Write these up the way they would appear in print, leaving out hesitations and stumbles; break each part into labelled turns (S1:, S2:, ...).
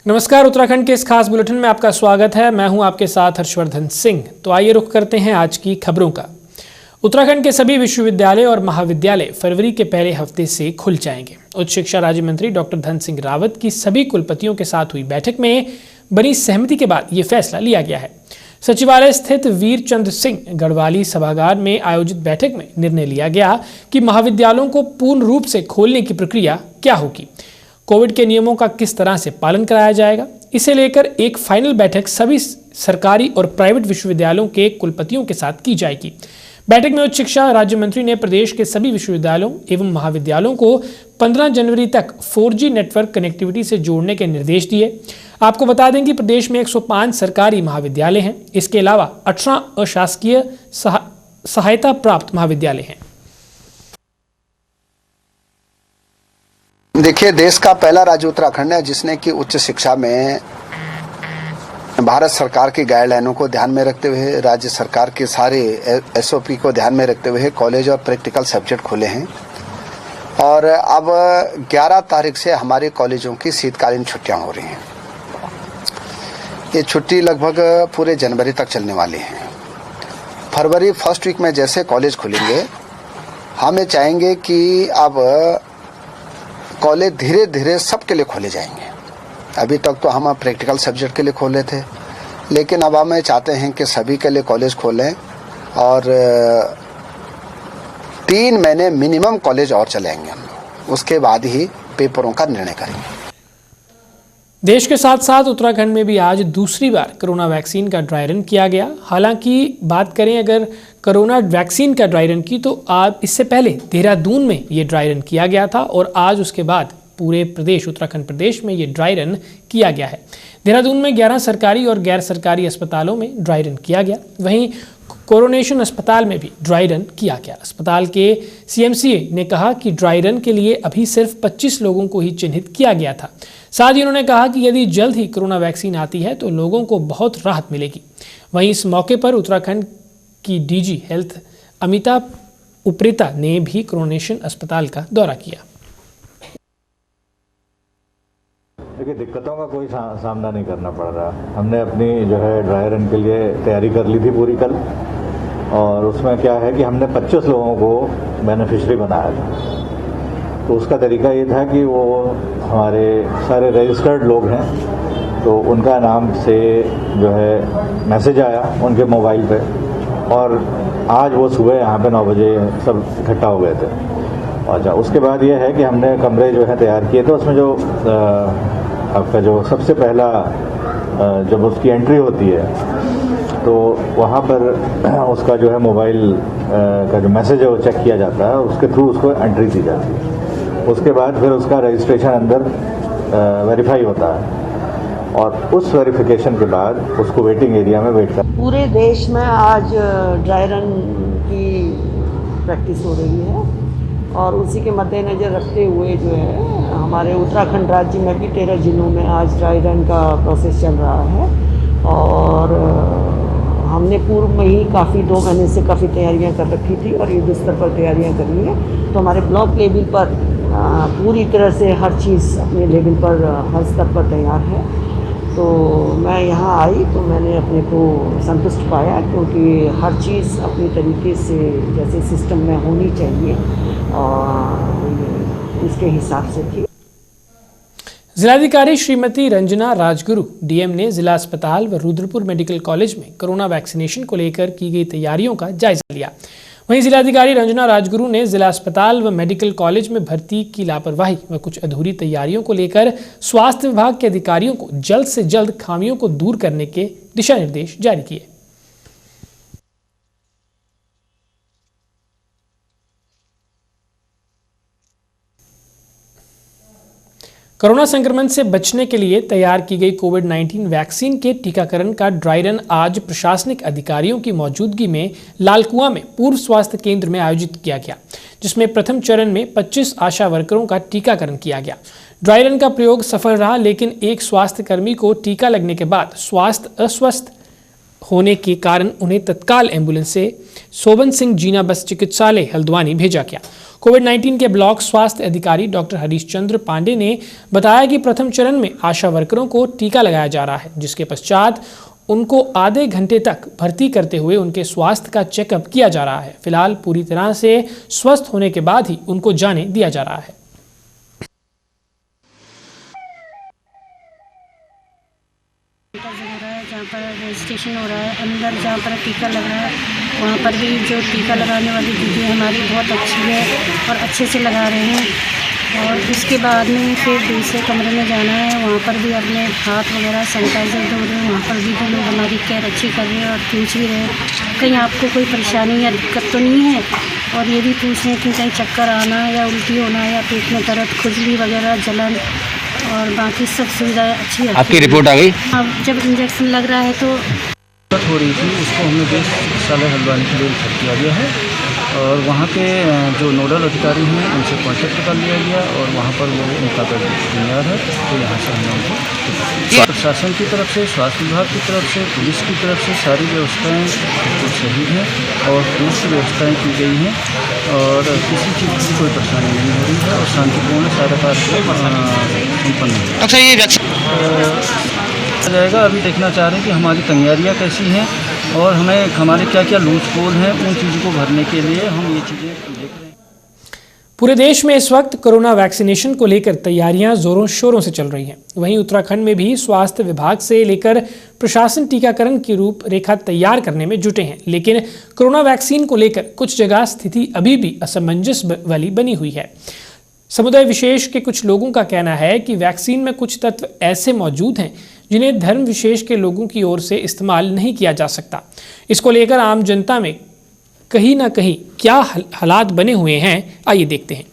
S1: नमस्कार, उत्तराखंड के इस खास बुलेटिन में आपका स्वागत है। मैं हूं आपके साथ हर्षवर्धन सिंह। तो आइए रुख करते हैं आज की खबरों का। उत्तराखंड के सभी विश्वविद्यालय और महाविद्यालय फरवरी के पहले हफ्ते से खुल जाएंगे। उच्च शिक्षा राज्य मंत्री डॉक्टर धन सिंह रावत की सभी कुलपतियों के साथ हुई बैठक में बनी सहमति के बाद ये फैसला लिया गया है। सचिवालय स्थित वीर चंद्र सिंह गढ़वाली सभागार में आयोजित बैठक में निर्णय लिया गया कि महाविद्यालयों को पूर्ण रूप से खोलने की प्रक्रिया क्या होगी, कोविड के नियमों का किस तरह से पालन कराया जाएगा, इसे लेकर एक फाइनल बैठक सभी सरकारी और प्राइवेट विश्वविद्यालयों के कुलपतियों के साथ की जाएगी। बैठक में उच्च शिक्षा राज्य मंत्री ने प्रदेश के सभी विश्वविद्यालयों एवं महाविद्यालयों को 15 जनवरी तक 4G नेटवर्क कनेक्टिविटी से जोड़ने के निर्देश दिए। आपको बता दें कि प्रदेश में 105 सरकारी महाविद्यालय हैं। इसके अलावा 18 अशासकीय सहायता प्राप्त महाविद्यालय हैं।
S2: देखिए, देश का पहला राज्य उत्तराखंड है जिसने कि उच्च शिक्षा में भारत सरकार की गाइडलाइनों को ध्यान में रखते हुए, राज्य सरकार के सारे SOP को ध्यान में रखते हुए कॉलेज और प्रैक्टिकल सब्जेक्ट खोले हैं। और अब 11 तारीख से हमारे कॉलेजों की शीतकालीन छुट्टियां हो रही हैं। ये छुट्टी लगभग पूरे जनवरी तक चलने वाली है। फरवरी फर्स्ट वीक में जैसे कॉलेज खुलेंगे, हम ये चाहेंगे कि अब कॉलेज धीरे धीरे सबके लिए खोले जाएंगे। अभी तक तो हम प्रैक्टिकल सब्जेक्ट के लिए खोले थे, लेकिन अब हम चाहते हैं कि सभी के लिए कॉलेज खोलें और 3 महीने मिनिमम कॉलेज और चलेंगे हम लोग, उसके बाद ही पेपरों का निर्णय करेंगे।
S1: देश के साथ साथ उत्तराखंड में भी आज दूसरी बार कोरोना वैक्सीन का ड्राई रन किया गया। हालांकि बात करें अगर कोरोना वैक्सीन का ड्राई रन की, तो आज इससे पहले देहरादून में ये ड्राई रन किया गया था और आज उसके बाद पूरे प्रदेश उत्तराखंड प्रदेश में ये ड्राई रन किया गया है। देहरादून में 11 सरकारी और गैर सरकारी अस्पतालों में ड्राई रन किया गया। वहीं कोरोनेशन अस्पताल में भी ड्राई रन किया गया। अस्पताल के CMCA ने कहा कि ड्राई रन के लिए अभी सिर्फ 25 लोगों को ही चिन्हित किया गया था। साथ ही उन्होंने कहा कि यदि जल्द ही कोरोना वैक्सीन आती है तो लोगों को बहुत राहत मिलेगी। वहीं इस मौके पर उत्तराखंड की DG हेल्थ अमिता उप्रेता ने भी कोरोनेशन अस्पताल का दौरा किया।
S3: देखिए, दिक्कतों का कोई सामना नहीं करना पड़ रहा। हमने अपनी जो है ड्राई रन के लिए तैयारी कर ली थी पूरी कल, और उसमें क्या है कि हमने 25 लोगों को बेनिफिशरी बनाया था। तो उसका तरीका ये था कि वो हमारे सारे रजिस्टर्ड लोग हैं, तो उनका नाम से जो है मैसेज आया उनके मोबाइल पे, और आज वो सुबह यहाँ पे 9 बजे सब इकट्ठा हो गए थे। अच्छा, उसके बाद ये है कि हमने कमरे जो है तैयार किए थे। उसमें जो आपका जो सबसे पहला जब उसकी एंट्री होती है तो वहाँ पर उसका जो है मोबाइल का जो मैसेज है वो चेक किया जाता है, उसके थ्रू उसको एंट्री दी जाती है। उसके बाद फिर उसका रजिस्ट्रेशन अंदर वेरीफाई होता है, और उस वेरिफिकेशन के बाद उसको वेटिंग एरिया में वेट कर।
S4: पूरे देश में आज ड्राई रन की प्रैक्टिस हो रही है, और उसी के मद्देनज़र रखते हुए जो है हमारे उत्तराखंड राज्य में भी 13 जिलों में आज ड्राई रन का प्रोसेस चल रहा है। और हमने पूर्व में ही 2 महीने से काफ़ी तैयारियां कर रखी थी और युद्ध स्तर पर तैयारियां करनी है। तो हमारे ब्लॉक लेवल पर पूरी तरह से हर चीज़ अपने लेवल पर हर स्तर पर तैयार है। तो मैं यहाँ आई तो मैंने अपने को संतुष्ट पाया, क्योंकि हर चीज़ अपनी तरीके से जैसे सिस्टम में होनी चाहिए और इसके हिसाब से थी।
S1: जिलाधिकारी श्रीमती रंजना राजगुरु DM ने जिला अस्पताल व रुद्रपुर मेडिकल कॉलेज में कोरोना वैक्सीनेशन को लेकर की गई तैयारियों का जायजा लिया। वहीं जिलाधिकारी रंजना राजगुरु ने जिला अस्पताल व मेडिकल कॉलेज में भर्ती की लापरवाही व कुछ अधूरी तैयारियों को लेकर स्वास्थ्य विभाग के अधिकारियों को जल्द से जल्द खामियों को दूर करने के दिशा निर्देश जारी किए। कोरोना संक्रमण से बचने के लिए तैयार की गई कोविड-19 वैक्सीन के टीकाकरण का ड्राई रन आज प्रशासनिक अधिकारियों की मौजूदगी में लालकुआं में पूर्व स्वास्थ्य केंद्र में आयोजित किया गया, जिसमें प्रथम चरण में 25 आशा वर्करों का टीकाकरण किया गया। ड्राई रन का प्रयोग सफल रहा, लेकिन एक स्वास्थ्य कर्मी को टीका लगने के बाद स्वास्थ्य अस्वस्थ होने के कारण उन्हें तत्काल एम्बुलेंस से सोबन सिंह जीना बस चिकित्सालय हल्द्वानी भेजा गया। कोविड-19 के ब्लॉक स्वास्थ्य अधिकारी डॉक्टर हरीश चंद्र पांडे ने बताया कि प्रथम चरण में आशा वर्करों को टीका लगाया जा रहा है, जिसके पश्चात उनको आधे घंटे तक भर्ती करते हुए उनके स्वास्थ्य का चेकअप किया जा रहा है। फिलहाल पूरी तरह से स्वस्थ होने के बाद ही उनको जाने दिया जा रहा है।
S5: जहाँ पर रजिस्ट्रेशन हो रहा है, अंदर जहाँ पर टीका लग रहा है, वहाँ पर भी जो टीका लगाने वाली दीदी हमारी बहुत अच्छी है और अच्छे से लगा रहे हैं। और उसके बाद में फिर दूसरे कमरे में जाना है, वहाँ पर भी अपने हाथ वगैरह सैनिटाइजर धो रहे हैं, वहाँ पर भी वो लोग हमारी केयर अच्छी कर रहे हैं और पूछ भी रहे हैं कहीं आपको कोई परेशानी या दिक्कत तो नहीं है, और ये भी पूछ रहे हैं कि कहीं चक्कर आना या उल्टी होना या पेट में दर्द, खुजली वगैरह, जलन और बाकी सब सुविधाएं अच्छी है।
S6: आपकी रिपोर्ट आ गई?
S5: अब जब इंजेक्शन लग रहा है तो
S7: दिक्कत हो रही थी, उसको हमने देश चिकित्सालय हल्द्वानी के लिए रिफर किया गया है और वहाँ के जो नोडल अधिकारी हैं उनसे कॉन्टेक्ट कर लिया गया और वहाँ पर वो उनका बेड तैयार है, तो यहाँ से हमने उनको प्रशासन की तरफ से, स्वास्थ्य विभाग की तरफ से, पुलिस की तरफ से सारी व्यवस्थाएँ बिल्कुल सही हैं और पुलिस की व्यवस्थाएँ की गई हैं और किसी चीज़ की कोई परेशानी नहीं हो रही है और शांतिपूर्ण सारा कार्य संपन्न है।
S6: अच्छा, ये वैक्सीन
S7: जाएगा, अभी देखना चाह रहे हैं कि हमारी तैयारियां कैसी हैं और हमारे क्या क्या लूज पोल हैं, उन चीज़ों को भरने के लिए हम ये चीज़ें देख रहे हैं।
S1: पूरे देश में इस वक्त कोरोना वैक्सीनेशन को लेकर तैयारियां जोरों शोरों से चल रही हैं। वहीं उत्तराखंड में भी स्वास्थ्य विभाग से लेकर प्रशासन टीकाकरण की रूपरेखा तैयार करने में जुटे हैं, लेकिन कोरोना वैक्सीन को लेकर कुछ जगह स्थिति अभी भी असमंजस वाली बनी हुई है। समुदाय विशेष के कुछ लोगों का कहना है कि वैक्सीन में कुछ तत्व ऐसे मौजूद हैं जिन्हें धर्म विशेष के लोगों की ओर से इस्तेमाल नहीं किया जा सकता। इसको लेकर आम जनता में कहीं ना कहीं क्या हालात बने हुए हैं, आइए देखते हैं।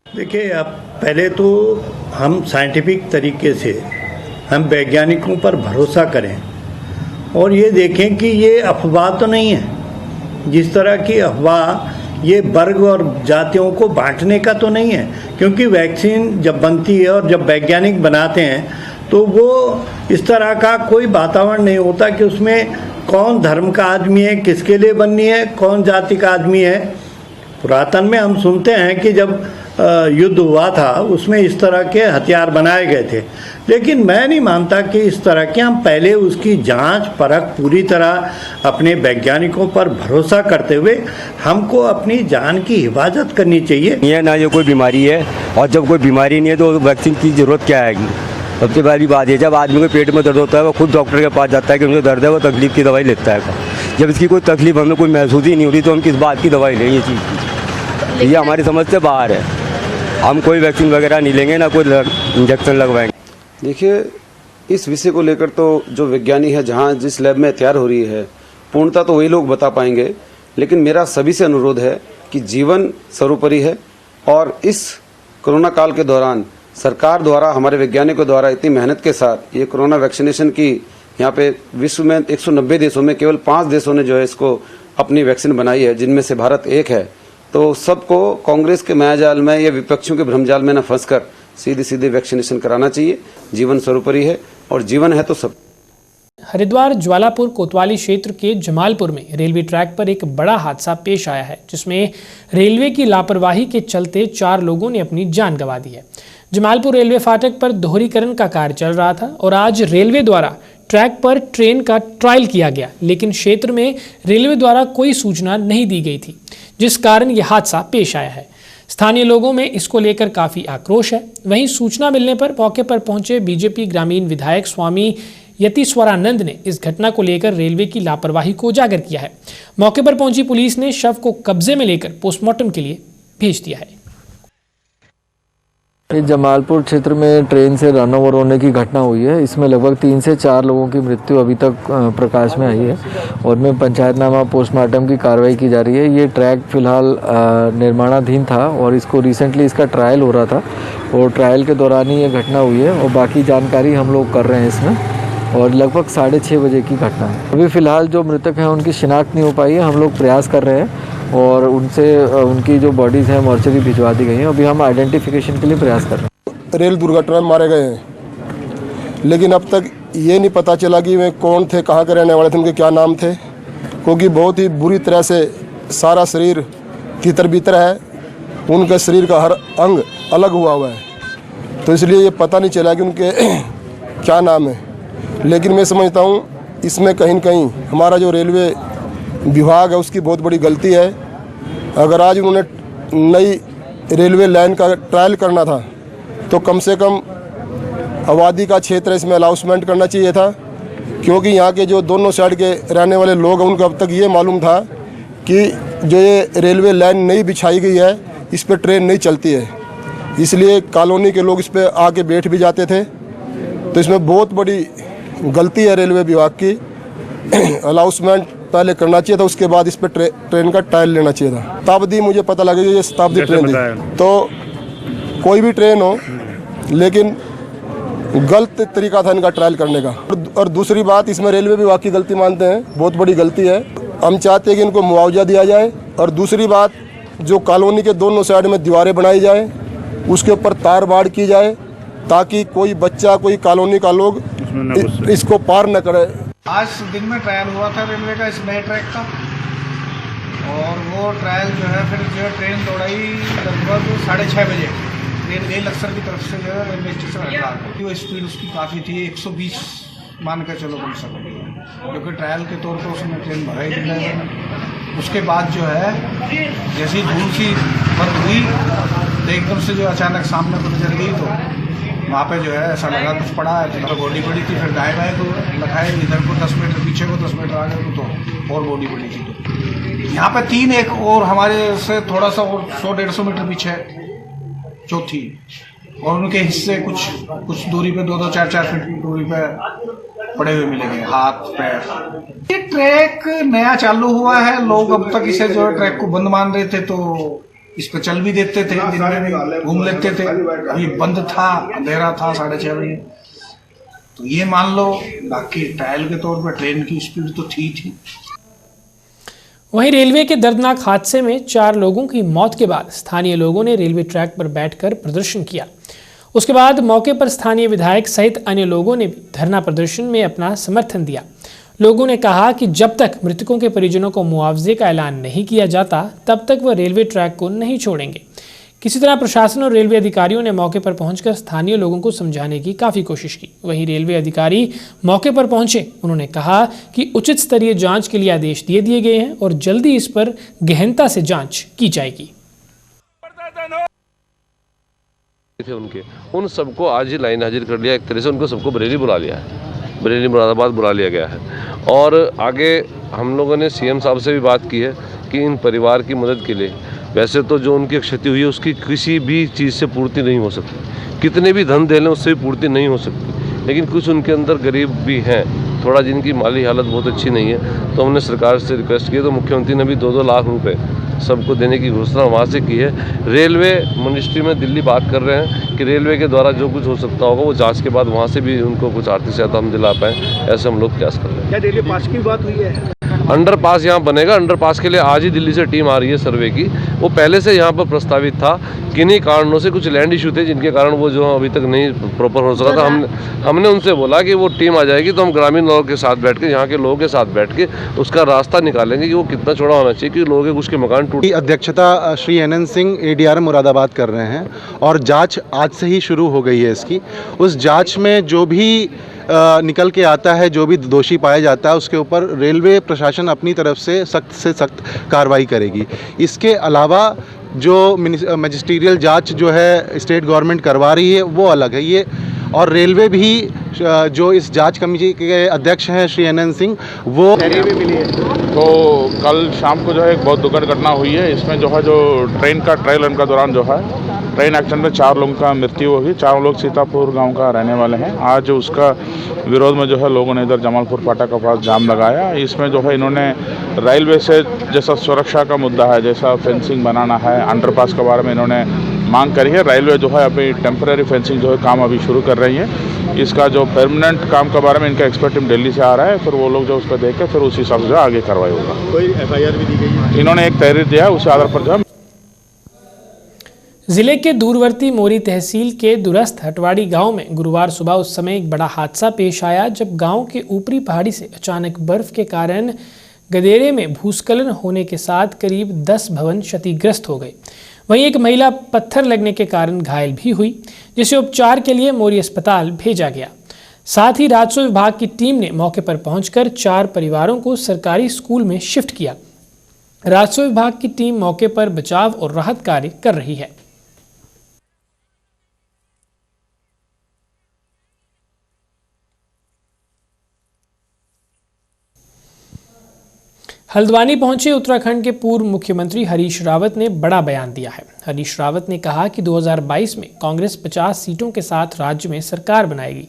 S8: देखिए, अब पहले तो हम साइंटिफिक तरीके से हम वैज्ञानिकों पर भरोसा करें और ये देखें कि ये अफवाह तो नहीं है। जिस तरह की अफवाह ये वर्ग और जातियों को बांटने का तो नहीं है, क्योंकि वैक्सीन जब बनती है और जब वैज्ञानिक बनाते हैं तो वो इस तरह का कोई वातावरण नहीं होता कि उसमें कौन धर्म का आदमी है, किसके लिए बननी है, कौन जाति का आदमी है। पुरातन में हम सुनते हैं कि जब युद्ध हुआ था उसमें इस तरह के हथियार बनाए गए थे, लेकिन मैं नहीं मानता कि इस तरह के हम पहले उसकी जांच परख पूरी तरह अपने वैज्ञानिकों पर भरोसा करते हुए हमको अपनी जान की हिफाजत करनी चाहिए।
S9: ये ना ये कोई बीमारी है और जब कोई बीमारी नहीं है तो वैक्सीन की ज़रूरत क्या आएगी। सबसे पहली बात है, जब आदमी को पेट में दर्द होता है वो खुद डॉक्टर के पास जाता है कि मुझे दर्द है, वो तकलीफ की दवाई लेता है। जब इसकी कोई तकलीफ हमें कोई महसूस ही नहीं हो रही तो हम किस बात की दवाई लें। ये चीज़ की ये हमारी समझ से बाहर है। हम कोई वैक्सीन वगैरह नहीं लेंगे, ना कोई इंजेक्शन लगवाएंगे।
S10: देखिए, इस विषय को लेकर तो जो विज्ञानी है, जहाँ जिस लैब में तैयार हो रही है, पूर्णता तो वही लोग बता पाएंगे, लेकिन मेरा सभी से अनुरोध है कि जीवन सर्वोपरि है और इस कोरोना काल के दौरान सरकार द्वारा, हमारे वैज्ञानिकों द्वारा इतनी मेहनत के साथ ये कोरोना वैक्सीनेशन की यहाँ पे विश्व में 190 देशों में केवल 5 देशों ने जो है इसको अपनी वैक्सीन बनाई है, जिनमें से भारत एक है। तो सबको कांग्रेस के मायाजाल में या विपक्षियों के भ्रमजाल में न फंसकर सीधे सीधे वैक्सीनेशन कराना चाहिए। जीवन सर्वोपरि है और जीवन है तो सब।
S1: हरिद्वार ज्वालापुर कोतवाली क्षेत्र के जमालपुर में रेलवे ट्रैक पर एक बड़ा हादसा पेश आया है, जिसमें रेलवे की लापरवाही के चलते 4 लोगों ने अपनी जान गंवा दी है। जमालपुर रेलवे फाटक पर दोहरीकरण का कार्य चल रहा था और आज रेलवे द्वारा ट्रैक पर ट्रेन का ट्रायल किया गया, लेकिन क्षेत्र में रेलवे द्वारा कोई सूचना नहीं दी गई थी, जिस कारण यह हादसा पेश आया है। स्थानीय लोगों में इसको लेकर काफ़ी आक्रोश है। वहीं सूचना मिलने पर मौके पर पहुंचे बीजेपी ग्रामीण विधायक स्वामी यतीश्वरानंद ने इस घटना को लेकर रेलवे की लापरवाही को उजागर किया है। मौके पर पहुंची पुलिस ने शव को कब्जे में लेकर पोस्टमार्टम के लिए भेज दिया है।
S11: जमालपुर क्षेत्र में ट्रेन से रन ओवर होने की घटना हुई है। इसमें लगभग 3 से 4 लोगों की मृत्यु अभी तक प्रकाश में आई है और में पंचायतनामा पोस्टमार्टम की कार्रवाई की जा रही है। ये ट्रैक फिलहाल निर्माणाधीन था और इसको रिसेंटली इसका ट्रायल हो रहा था और ट्रायल के दौरान ही ये घटना हुई है और बाकी जानकारी हम लोग कर रहे हैं इसमें और लगभग 6:30 बजे की घटना है। अभी फ़िलहाल जो मृतक हैं उनकी शिनाख्त नहीं हो पाई है। हम लोग प्रयास कर रहे हैं और उनसे उनकी जो बॉडीज़ हैं मॉर्चरी भिजवा दी गई हैं। अभी हम आइडेंटिफिकेशन के लिए प्रयास कर रहे हैं।
S12: रेल दुर्घटना में मारे गए हैं, लेकिन अब तक ये नहीं पता चला कि वे कौन थे, कहाँ के रहने वाले थे, उनके क्या नाम थे, क्योंकि बहुत ही बुरी तरह से सारा शरीर तितर बितर है, उनके शरीर का हर अंग अलग हुआ है, तो इसलिए ये पता नहीं चला कि उनके क्या नाम है। लेकिन मैं समझता हूँ इसमें कहीं न कहीं हमारा जो रेलवे विभाग है उसकी बहुत बड़ी गलती है। अगर आज उन्होंने नई रेलवे लाइन का ट्रायल करना था तो कम से कम आबादी का क्षेत्र इसमें अलाउंसमेंट करना चाहिए था, क्योंकि यहाँ के जो दोनों साइड के रहने वाले लोग हैं उनको अब तक ये मालूम था कि जो ये रेलवे लाइन नई बिछाई गई है इस पर ट्रेन नहीं चलती है, इसलिए कॉलोनी के लोग इस पर आके बैठ भी जाते थे। तो इसमें बहुत बड़ी गलती है रेलवे विभाग की। अलाउंसमेंट पहले करना चाहिए था, उसके बाद इस पर ट्रेन का ट्रायल लेना चाहिए था। शताब्दी मुझे पता लगे ये शताब्दी ट्रेन थी, तो कोई भी ट्रेन हो लेकिन गलत तरीका था इनका ट्रायल करने का। और दूसरी बात, इसमें रेलवे विभाग की गलती मानते हैं, बहुत बड़ी गलती है। हम चाहते हैं कि इनको मुआवजा दिया जाए। और दूसरी बात, जो कॉलोनी के दोनों साइड में दीवारें बनाई जाए, उसके ऊपर तार बाड़ की जाए ताकि कोई बच्चा, कोई कॉलोनी का लोग इसको पार न करे।
S13: आज दिन में ट्रायल हुआ था रेलवे का इस नए ट्रैक का, और वो ट्रायल जो है फिर जो ट्रेन दौड़ाई लगभग 6:30 बजे। ट्रेन गई लक्सर की तरफ से जो है रेलवे स्टेशन हटा, वो स्पीड उसकी काफ़ी थी, 120 मान के चलो कम से कम, क्योंकि ट्रायल के तौर पर उसने ट्रेन भगाई दी। उसके बाद जो है जैसी धूल सी बंद हुई तो एकदम से जो अचानक सामने को नजर गई, तो वहाँ पे जो है ऐसा लगा कुछ पड़ा है, तो बॉडी बड़ी थी। फिर दाएँ बाएँ को लगाए, इधर को 10 मीटर, पीछे को 10 मीटर आगे को, तो और बॉडी बड़ी थी। तो यहाँ पे 3 एक और हमारे से थोड़ा सा और 100-150 मीटर पीछे चौथी, और उनके हिस्से कुछ दूरी पे 2-2, 4-4 फीट की दूरी पे पड़े हुए मिलेंगे, हाथ पैर। ये ट्रैक नया चालू हुआ है, लोग अब तक इसे जो है ट्रैक को बंद मान रहे थे, तो इस पे चल भी देते थे, दिन में भी घूम लेते थे। अभी बंद था, अंधेरा था 6:30 बजे, तो ये मान लो। बाकी ट्रायल के तौर पर ट्रेन की स्पीड तो थी।
S1: वहीं रेलवे के दर्दनाक हादसे में 4 लोगों की मौत के बाद स्थानीय लोगों ने रेलवे ट्रैक पर बैठकर प्रदर्शन किया। उसके बाद मौके पर स्थानीय विधायक सहित अन्य लोगों ने भी धरना प्रदर्शन में अपना समर्थन दिया। लोगों ने कहा कि जब तक मृतकों के परिजनों को मुआवजे का ऐलान नहीं किया जाता तब तक वह रेलवे ट्रैक को नहीं छोड़ेंगे। किसी तरह प्रशासन और रेलवे अधिकारियों ने मौके पर पहुंचकर स्थानीय लोगों को समझाने की काफ़ी कोशिश की। वहीं रेलवे अधिकारी मौके पर पहुंचे, उन्होंने कहा कि उचित स्तरीय जांच के लिए आदेश दे दिए गए हैं और जल्दी इस पर गहनता से जांच की जाएगी।
S14: उनके उन सबको आज ही लाइन हाजिर कर लिया, एक तरह से उनको सबको बरेली बुला लिया है, बरेली मुरादाबाद बुला लिया गया है। और आगे हम लोगों ने सीएम साहब से भी बात की है कि इन परिवार की मदद के लिए, वैसे तो जो उनकी क्षति हुई है उसकी किसी भी चीज़ से पूर्ति नहीं हो सकती, कितने भी धन दे लें उससे भी पूर्ति नहीं हो सकती, लेकिन कुछ उनके अंदर गरीब भी हैं, थोड़ा जिनकी माली हालत बहुत अच्छी नहीं है, तो हमने सरकार से रिक्वेस्ट की, तो मुख्यमंत्री ने भी 2-2 लाख रुपए सबको देने की घोषणा वहाँ से की है। रेलवे मिनिस्ट्री में दिल्ली बात कर रहे हैं कि रेलवे के द्वारा जो कुछ हो सकता होगा वो जांच के बाद वहाँ से भी उनको कुछ आर्थिक सहायता हम दिला पाएँ, ऐसे हम लोग प्रयास कर रहे हैं।
S13: क्या रेलवे पास की बात हुई है?
S14: अंडरपास यहाँ बनेगा, अंडरपास के लिए आज ही दिल्ली से टीम आ रही है सर्वे की। वो पहले से यहाँ पर प्रस्तावित था, किन्हीं कारणों से कुछ लैंड इशू थे जिनके कारण वो जो अभी तक नहीं प्रॉपर हो सका था। हमने उनसे बोला कि वो टीम आ जाएगी तो हम ग्रामीण लोगों के साथ बैठ के, यहाँ के लोगों के साथ बैठ के उसका रास्ता निकालेंगे कि वो कितना चौड़ा होना चाहिए कि लोगों के कुछ के मकान टूट।
S15: अध्यक्षता श्री NN सिंह ADR मुरादाबाद कर रहे हैं और जाँच आज से ही शुरू हो गई है इसकी। उस जाँच में जो भी निकल के आता है, जो भी दोषी पाया जाता है, उसके ऊपर रेलवे प्रशासन अपनी तरफ से सख्त कार्रवाई करेगी। इसके अलावा जो मैजिस्ट्रियल जांच जो है स्टेट गवर्नमेंट करवा रही है वो अलग है ये, और रेलवे भी जो इस जांच कमेटी के अध्यक्ष हैं श्री NN सिंह, वो
S16: मिली है। तो कल शाम को जो है एक बहुत दुखद घटना हुई है। इसमें जो है जो ट्रेन का ट्रायल रन का दौरान जो है ट्रेन एक्सीडेंट में 4 लोगों का मृत्यु हुई। 4 लोग सीतापुर गांव का रहने वाले हैं। आज उसका विरोध में जो है लोगों ने इधर जमालपुर फाटक के पास जाम लगाया। इसमें जो है इन्होंने रेलवे से जैसा सुरक्षा का मुद्दा है, जैसा फेंसिंग बनाना है, अंडरपास के बारे में इन्होंने मांग करी है। रेलवे जो है अभी टेम्परेरी फेंसिंग जो है काम अभी शुरू कर रही है। इसका जो परमानेंट काम के बारे में इनका एक्सपर्ट टीम दिल्ली से आ रहा है, फिर वो लोग जो उसको देख के फिर उस हिसाब से जो आगे कार्रवाई होगा।
S15: कोई FIR भी दी गई है?
S16: इन्होंने एक तहरीर दिया है, उसी आधार पर जो है।
S1: जिले के दूरवर्ती मोरी तहसील के दूरस्थ हटवाड़ी गांव में गुरुवार सुबह उस समय एक बड़ा हादसा पेश आया जब गांव के ऊपरी पहाड़ी से अचानक बर्फ के कारण गदेरे में भूस्खलन होने के साथ करीब 10 भवन क्षतिग्रस्त हो गए। वहीं एक महिला पत्थर लगने के कारण घायल भी हुई, जिसे उपचार के लिए मोरी अस्पताल भेजा गया। साथ ही राजस्व विभाग की टीम ने मौके पर पहुंचकर 4 परिवारों को सरकारी स्कूल में शिफ्ट किया। राजस्व विभाग की टीम मौके पर बचाव और राहत कार्य कर रही है। हल्द्वानी पहुंचे उत्तराखंड के पूर्व मुख्यमंत्री हरीश रावत ने बड़ा बयान दिया है। हरीश रावत ने कहा कि 2022 में कांग्रेस 50 सीटों के साथ राज्य में सरकार बनाएगी।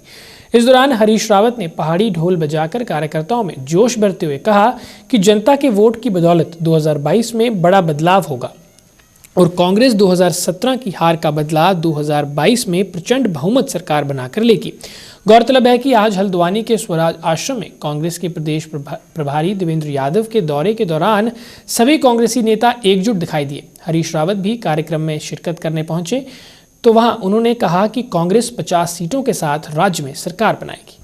S1: इस दौरान हरीश रावत ने पहाड़ी ढोल बजाकर कार्यकर्ताओं में जोश भरते हुए कहा कि जनता के वोट की बदौलत 2022 में बड़ा बदलाव होगा और कांग्रेस 2017 की हार का बदला 2022 में प्रचंड बहुमत सरकार बनाकर लेगी। गौरतलब है कि आज हल्द्वानी के स्वराज आश्रम में कांग्रेस के प्रदेश प्रभारी देवेंद्र यादव के दौरे के दौरान सभी कांग्रेसी नेता एकजुट दिखाई दिए। हरीश रावत भी कार्यक्रम में शिरकत करने पहुंचे तो वहां उन्होंने कहा कि कांग्रेस 50 सीटों के साथ राज्य में सरकार बनाएगी।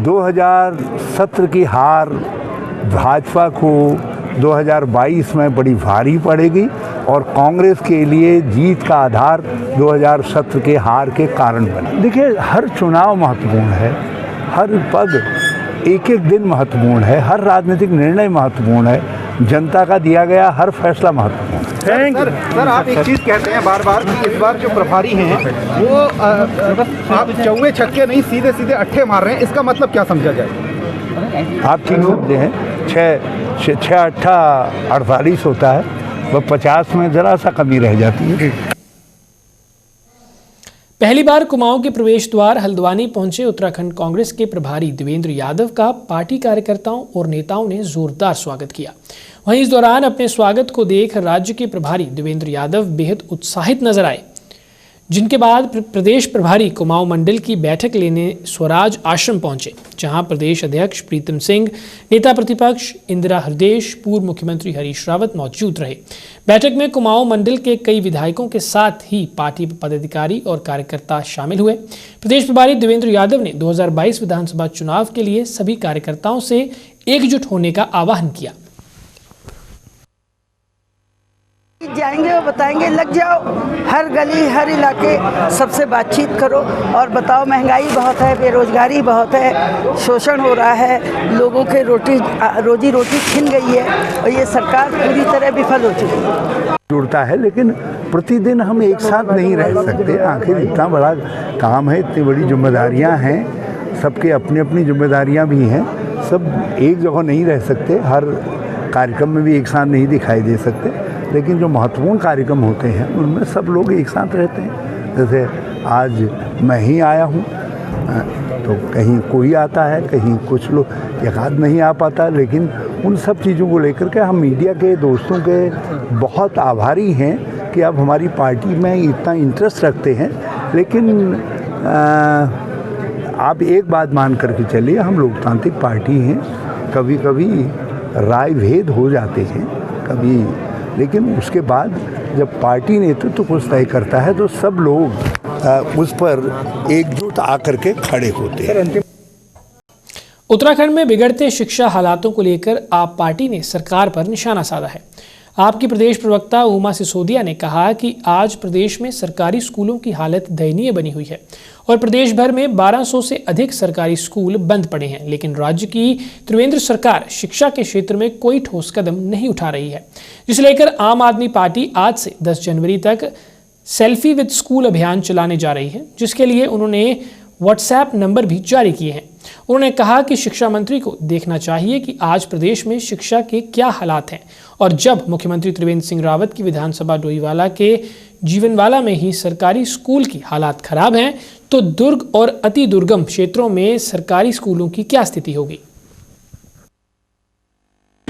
S17: 2017 की हार भाजपा को 2022 में बड़ी भारी पड़ेगी और कांग्रेस के लिए जीत का आधार 2017 के हार के कारण बने। देखिए, हर चुनाव महत्वपूर्ण है, हर पद एक एक दिन महत्वपूर्ण है, हर राजनीतिक निर्णय महत्वपूर्ण है, जनता का दिया गया हर फैसला महत्वपूर्ण है।
S18: सर, आप एक चीज़ कहते हैं बार बार कि इस बार जो प्रभारी हैं वो आप चौवे छक्के नहीं सीधे सीधे अट्ठे मार रहे हैं, इसका मतलब क्या समझा जाए?
S17: आप ठीक समझे हैं, 6 अट्ठा 48 होता है, वह 50 में जरा सा कमी रह जाती है।
S1: पहली बार कुमाऊं के प्रवेश द्वार हल्द्वानी पहुंचे उत्तराखंड कांग्रेस के प्रभारी देवेंद्र यादव का पार्टी कार्यकर्ताओं और नेताओं ने जोरदार स्वागत किया। वहीं इस दौरान अपने स्वागत को देख राज्य के प्रभारी देवेंद्र यादव बेहद उत्साहित नजर आए, जिनके बाद प्रदेश प्रभारी कुमाऊं मंडल की बैठक लेने स्वराज आश्रम पहुंचे, जहां प्रदेश अध्यक्ष प्रीतम सिंह, नेता प्रतिपक्ष इंदिरा हृदयेश, पूर्व मुख्यमंत्री हरीश रावत मौजूद रहे। बैठक में कुमाऊं मंडल के कई विधायकों के साथ ही पार्टी पदाधिकारी और कार्यकर्ता शामिल हुए। प्रदेश प्रभारी देवेंद्र यादव ने 2022 विधानसभा चुनाव के लिए सभी कार्यकर्ताओं से एकजुट होने का आह्वान किया।
S4: जाएंगे और बताएंगे, लग जाओ हर गली हर इलाके सबसे बातचीत करो और बताओ महंगाई बहुत है, बेरोजगारी बहुत है, शोषण हो रहा है, लोगों के रोजी रोटी छिन गई है और ये सरकार पूरी तरह विफल हो चुकी है।
S17: जुड़ता है, लेकिन प्रतिदिन हम एक साथ नहीं रह सकते। आखिर इतना बड़ा काम है, इतनी बड़ी जिम्मेदारियां हैं, सबके अपनी अपनी जिम्मेदारियां भी हैं, सब एक जगह नहीं रह सकते, हर कार्यक्रम में भी एक साथ नहीं दिखाई दे सकते, लेकिन जो महत्वपूर्ण कार्यक्रम होते हैं उनमें सब लोग एक साथ रहते हैं। जैसे आज मैं ही आया हूँ, तो कहीं कोई आता है, कहीं कुछ लोग एक आध नहीं आ पाता, लेकिन उन सब चीज़ों को लेकर के हम मीडिया के दोस्तों के बहुत आभारी हैं कि आप हमारी पार्टी में इतना इंटरेस्ट रखते हैं। लेकिन आप एक बात मान करके चलिए, हम लोकतांत्रिक पार्टी हैं, कभी कभी राय भेद हो जाते हैं कभी, लेकिन उसके बाद जब पार्टी नेतृत्व कुछ तय करता है तो सब लोग उस पर एकजुट आकर के खड़े होते हैं।
S1: उत्तराखंड में बिगड़ते शिक्षा हालातों को लेकर आप पार्टी ने सरकार पर निशाना साधा है। आपकी प्रदेश प्रवक्ता उमा सिसोदिया ने कहा कि आज प्रदेश में सरकारी स्कूलों की हालत दयनीय बनी हुई है और प्रदेश भर में 1200 से अधिक सरकारी स्कूल बंद पड़े हैं, लेकिन राज्य की त्रिवेंद्र सरकार शिक्षा के क्षेत्र में कोई ठोस कदम नहीं उठा रही है, जिसे लेकर आम आदमी पार्टी आज से 10 जनवरी तक सेल्फी विद स्कूल अभियान चलाने जा रही है, जिसके लिए उन्होंने व्हाट्सएप नंबर भी जारी किए हैं। उन्होंने कहा कि शिक्षा मंत्री को देखना चाहिए कि आज प्रदेश में शिक्षा के क्या हालात हैं और जब मुख्यमंत्री त्रिवेंद्र सिंह रावत की विधानसभा डोईवाला के जीवनवाला में ही सरकारी स्कूल की हालात खराब हैं, तो दुर्ग और अति दुर्गम क्षेत्रों में सरकारी स्कूलों की क्या स्थिति होगी।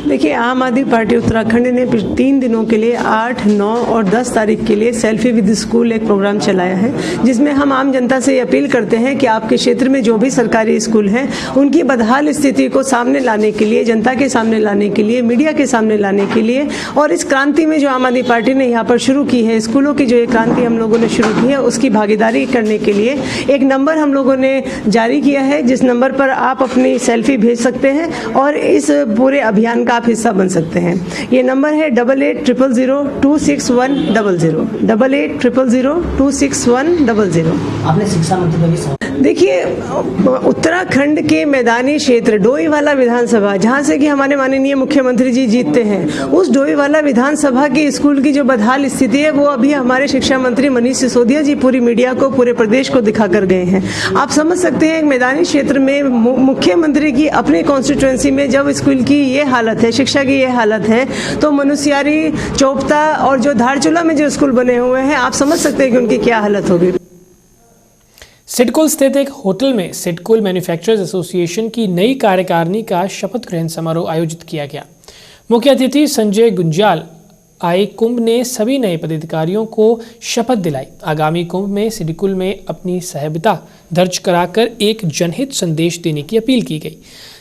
S4: देखिए, आम आदमी पार्टी उत्तराखंड ने 3 दिनों के लिए 8, 9 और 10 तारीख के लिए सेल्फी विद स्कूल एक प्रोग्राम चलाया है, जिसमें हम आम जनता से अपील करते हैं कि आपके क्षेत्र में जो भी सरकारी स्कूल हैं उनकी बदहाल स्थिति को सामने लाने के लिए, जनता के सामने लाने के लिए, मीडिया के सामने लाने के लिए, और इस क्रांति में जो आम आदमी पार्टी ने यहाँ पर शुरू की है, स्कूलों की जो ये क्रांति हम लोगों ने शुरू की है, उसकी भागीदारी करने के लिए एक नंबर हम लोगों ने जारी किया है, जिस नंबर पर आप अपनी सेल्फी भेज सकते हैं और इस पूरे अभियान का आप हिस्सा बन सकते हैं। ये नंबर है 8800026100, 8800026100।
S6: आपने शिक्षा मंत्री का भी
S4: देखिए, उत्तराखंड के मैदानी क्षेत्र डोईवाला विधानसभा, जहाँ से कि हमारे माननीय मुख्यमंत्री जी जीतते हैं, उस डोईवाला विधानसभा की स्कूल की जो बदहाल स्थिति है वो अभी हमारे शिक्षा मंत्री मनीष सिसोदिया जी पूरी मीडिया को, पूरे प्रदेश को दिखा कर गए हैं। आप समझ सकते हैं मैदानी क्षेत्र में मुख्यमंत्री की अपनी कॉन्स्टिट्यूएंसी में जब स्कूल की ये हालत है, शिक्षा की ये हालत है, तो मनुष्यारी, चोपता और जो धारचूला में जो स्कूल बने हुए हैं, आप समझ सकते हैं कि उनकी क्या हालत होगी।
S1: सिडकुल स्थित एक होटल में सिडकुल मैन्युफैक्चरर्स एसोसिएशन की नई कार्यकारिणी का शपथ ग्रहण समारोह आयोजित किया गया। मुख्य अतिथि संजय गुंजाल आए कुंभ ने सभी नए पदाधिकारियों को शपथ दिलाई। आगामी कुंभ में सिडकुल में अपनी सहभागिता दर्ज कराकर एक जनहित संदेश देने की अपील की गई।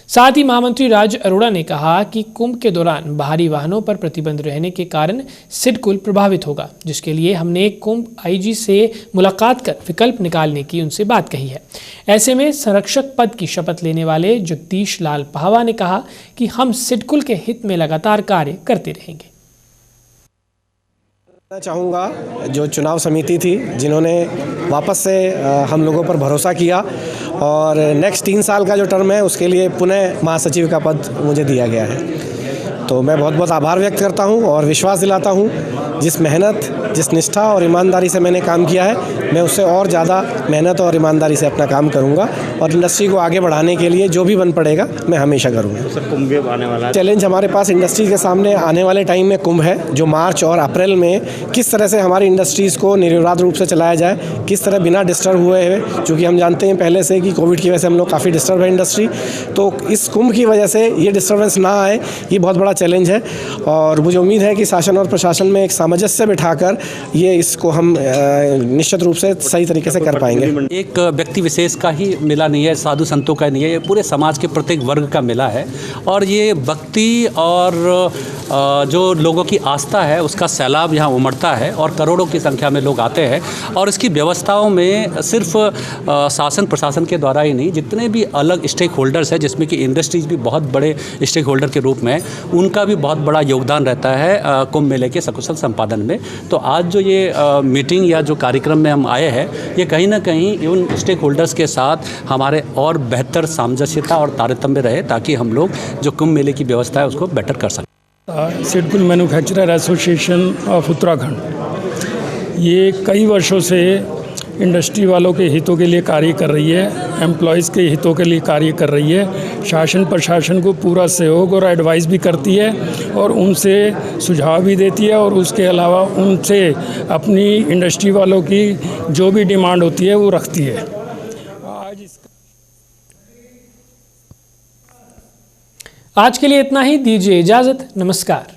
S1: साथ ही महामंत्री राज अरोड़ा ने कहा कि कुंभ के दौरान बाहरी वाहनों पर प्रतिबंध रहने के कारण सिडकुल प्रभावित होगा, जिसके लिए हमने कुंभ आईजी से मुलाकात कर विकल्प निकालने की उनसे बात कही है। ऐसे में संरक्षक पद की शपथ लेने वाले जगदीश लाल पहावा ने कहा कि हम सिडकुल के हित में लगातार कार्य करते रहेंगे।
S19: मैं चाहूँगा जो चुनाव समिति थी, जिन्होंने वापस से हम लोगों पर भरोसा किया और नेक्स्ट 3 साल का जो टर्म है उसके लिए पुनः महासचिव का पद मुझे दिया गया है, तो मैं बहुत बहुत आभार व्यक्त करता हूं और विश्वास दिलाता हूं जिस मेहनत, जिस निष्ठा और ईमानदारी से मैंने काम किया है, मैं उससे और ज़्यादा मेहनत और ईमानदारी से अपना काम करूंगा और इंडस्ट्री को आगे बढ़ाने के लिए जो भी बन पड़ेगा मैं हमेशा करूंगा।
S20: तो सर, कुंभ आने वाला है,
S19: चैलेंज हमारे पास इंडस्ट्री के सामने आने वाले टाइम में कुंभ है, जो मार्च और अप्रैल में किस तरह से हमारी इंडस्ट्रीज़ को निर्विवाद रूप से चलाया जाए, किस तरह बिना डिस्टर्ब हुए है, क्योंकि हम जानते हैं पहले से कि कोविड की वजह से हम लोग काफ़ी डिस्टर्ब है इंडस्ट्री, तो इस कुंभ की वजह से ये डिस्टर्बेंस ना आए, ये बहुत बड़ा चैलेंज है और मुझे उम्मीद है कि शासन और प्रशासन में एक सामंजस्य बिठाकर ये इसको हम निश्चित रूप से सही तरीके से कर पाएंगे।
S21: एक व्यक्ति विशेष का ही मिला नहीं है, साधु संतों का नहीं है, ये पूरे समाज के प्रत्येक वर्ग का मिला है और ये भक्ति और जो लोगों की आस्था है उसका सैलाब यहाँ उमड़ता है और करोड़ों की संख्या में लोग आते हैं और इसकी व्यवस्थाओं में सिर्फ शासन प्रशासन के द्वारा ही नहीं, जितने भी अलग स्टेक होल्डर्स हैं, जिसमें कि इंडस्ट्रीज भी बहुत बड़े स्टेक होल्डर के रूप में, उनका भी बहुत बड़ा योगदान रहता है कुंभ मेले के सकुशल संपादन में। तो आज जो ये मीटिंग या जो कार्यक्रम में हम आए हैं, ये कहीं ना कहीं उन स्टेक होल्डर्स के साथ हमारे और बेहतर सामंजस्यता और तारतम्य रहे, ताकि हम लोग जो कुंभ मेले की व्यवस्था है उसको बेटर कर सकें।
S22: SIDCUL manufacturer association of Uttarakhand ये कई वर्षों से इंडस्ट्री वालों के हितों के लिए कार्य कर रही है, एम्प्लॉयज़ के हितों के लिए कार्य कर रही है, शासन प्रशासन को पूरा सहयोग और एडवाइस भी करती है और उनसे सुझाव भी देती है और उसके अलावा उनसे अपनी इंडस्ट्री वालों की जो भी डिमांड होती है वो रखती है।
S1: आज के लिए इतना ही, दीजिए इजाज़त, नमस्कार।